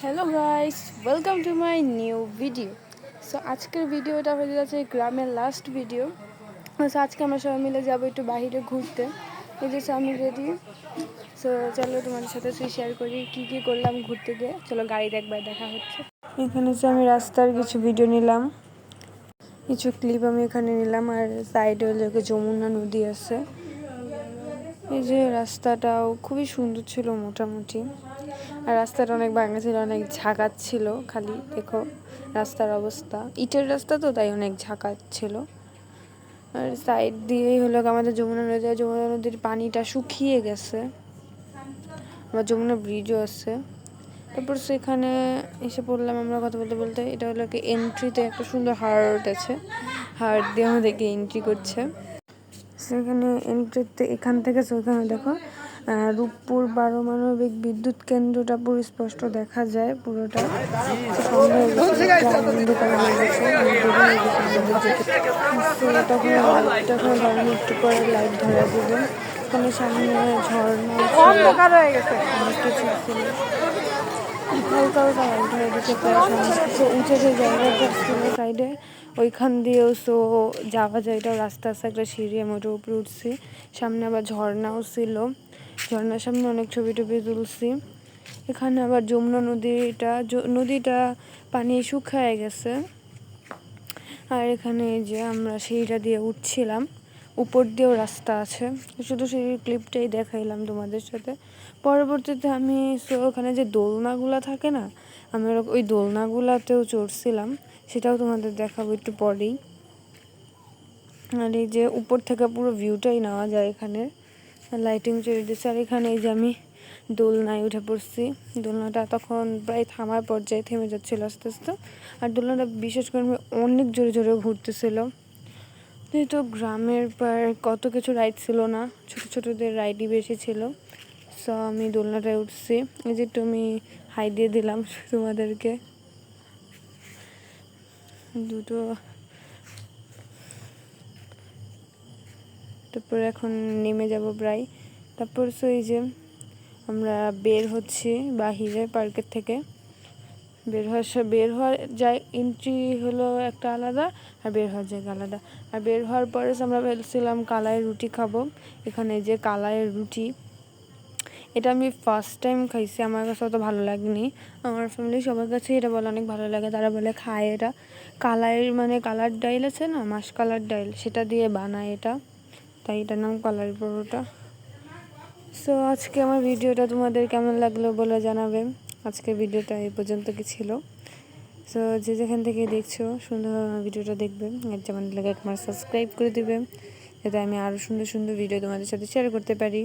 Hello guys, welcome to my new video. So আজকের ভিডিওটা হয়ে যাচ্ছে গ্রামের লাস্ট ভিডিও। সো আজকে আমরা সবাই মিলে যাবো একটু বাইরে ঘুরতে। এই যে আমি রেডি। সো চলো তোমাদের সাথে শেয়ার করি কী কী করলাম ঘুরতে গিয়ে। চলো গাড়ির একবার দেখা হচ্ছে। এখানে হচ্ছে আমি রাস্তার কিছু ভিডিও নিলাম, কিছু ক্লিপ আমি এখানে নিলাম। আর সাইডে হলে যমুনা নদী আছে। এই যে রাস্তাটাও খুবই সুন্দর ছিল মোটামুটি। আর রাস্তাটা অনেক ভাঙা ছিল, অনেক ঝাঁকাচ্ছিল। খালি দেখো রাস্তার অবস্থা, ইটের রাস্তা তো তাই অনেক ঝাঁকাচ্ছিল। আর সাইড দিয়েই হলো আমাদের যমুনা নদী। যমুনা নদীর পানিটা শুকিয়ে গেছে। আবার যমুনা ব্রিজও আছে। তারপর সেখানে এসে পড়লাম আমরা কথা বলতে বলতে। এটা হলো কি এন্ট্রিতে একটা সুন্দর হার্ট আছে, হার্ট দিয়ে আমাদেরকে এন্ট্রি করছে। সেখানে এন্ট্রিতে এখান থেকে সেখানে দেখো রূপপুর পারমাণবিক বিদ্যুৎ কেন্দ্রটা পুরো স্পষ্ট দেখা যায়। পুরোটা তখন একটু পরে লাইট ধরা দিবে। এখানে সামনে ঝর্ণা হয়ে গেছে, অনেক কিছু ছিল। হালকা হালকা লাইট ধরে দিচ্ছে, উঁচু যে জায়গাটা ছিল সাইডে ওইখান দিয়েও যাওয়া যায়। এটাও রাস্তা আছে, একটা সিঁড়ি আমি ওটার উপরে উঠছি। সামনে আবার ঝর্ণাও ছিল, ঝর্ণার সামনে অনেক ছবি টবি তুলছি। এখানে আবার যমুনা নদীটা পানি শুকায় গেছে। আর এখানে যে আমরা সিঁড়িটা দিয়ে উঠছিলাম, উপর দিয়েও রাস্তা আছে। শুধু সিঁড়ির ক্লিপটাই দেখাইলাম তোমাদের সাথে। পরবর্তীতে আমি ওখানে যে দোলনাগুলো থাকে না, আমি ওই দোলনাগুলাতেও চড়ছিলাম, সেটাও তোমাদের দেখাবো একটু পরেই। আর এই যে উপর থেকে পুরো ভিউটাই নেওয়া যায় এখানে, লাইটিং চলে দিচ্ছে। আর এখানে এই যে আমি দোলনায় উঠে পড়ছি। দোলনাটা তখন প্রায় থামার পর্যায়ে থেমে যাচ্ছিলো আস্তে আস্তে। আর দোলনাটা বিশেষ করে অনেক জোরে জোরে ঘুরতেছিল। যেহেতু গ্রামের পর কত কিছু রাইড ছিল না, ছোটো ছোটোদের রাইডই বেশি ছিল। সো আমি দোলনাটায় উঠছি। এই যে তুমি হাই দিয়ে দিলাম তোমাদেরকে দুটো। তারপর এখন নেমে যাব প্রায়। তারপর এই যে আমরা বের হচ্ছি বাহিরে পার্কের থেকে। বের হওয়ার যায় এন্ট্রি হলো একটা আলাদা, আর বের হওয়ার জায়গা আলাদা। আর বের হওয়ার পরে আমরা বলছিলাম কালাইয়ের রুটি খাবো। এখানে যে কালাইয়ের রুটি, এটা আমি ফার্স্ট টাইম খাইছি, আমার কাছে অত ভালো লাগেনি। আমার ফ্যামিলির সবার কাছে এটা বলে অনেক ভালো লাগে, তারা বলে খায় এটা। কালাইয়ের মানে কালার ডাইল আছে না, মাস কালার ডাইল, সেটা দিয়ে বানায় এটা, তাই এটার নাম কালার পরোটা। সো আজকে আমার ভিডিওটা তোমাদের কেমন লাগলো বলে জানাবে। আজকের ভিডিওটা এই পর্যন্ত কি ছিল। সো যে যেখান থেকে দেখছো সুন্দর ভিডিওটা দেখবে, আর যেমন লাগে একবার সাবস্ক্রাইব করে দিবে, যাতে আমি আরও সুন্দর সুন্দর ভিডিও তোমাদের সাথে শেয়ার করতে পারি।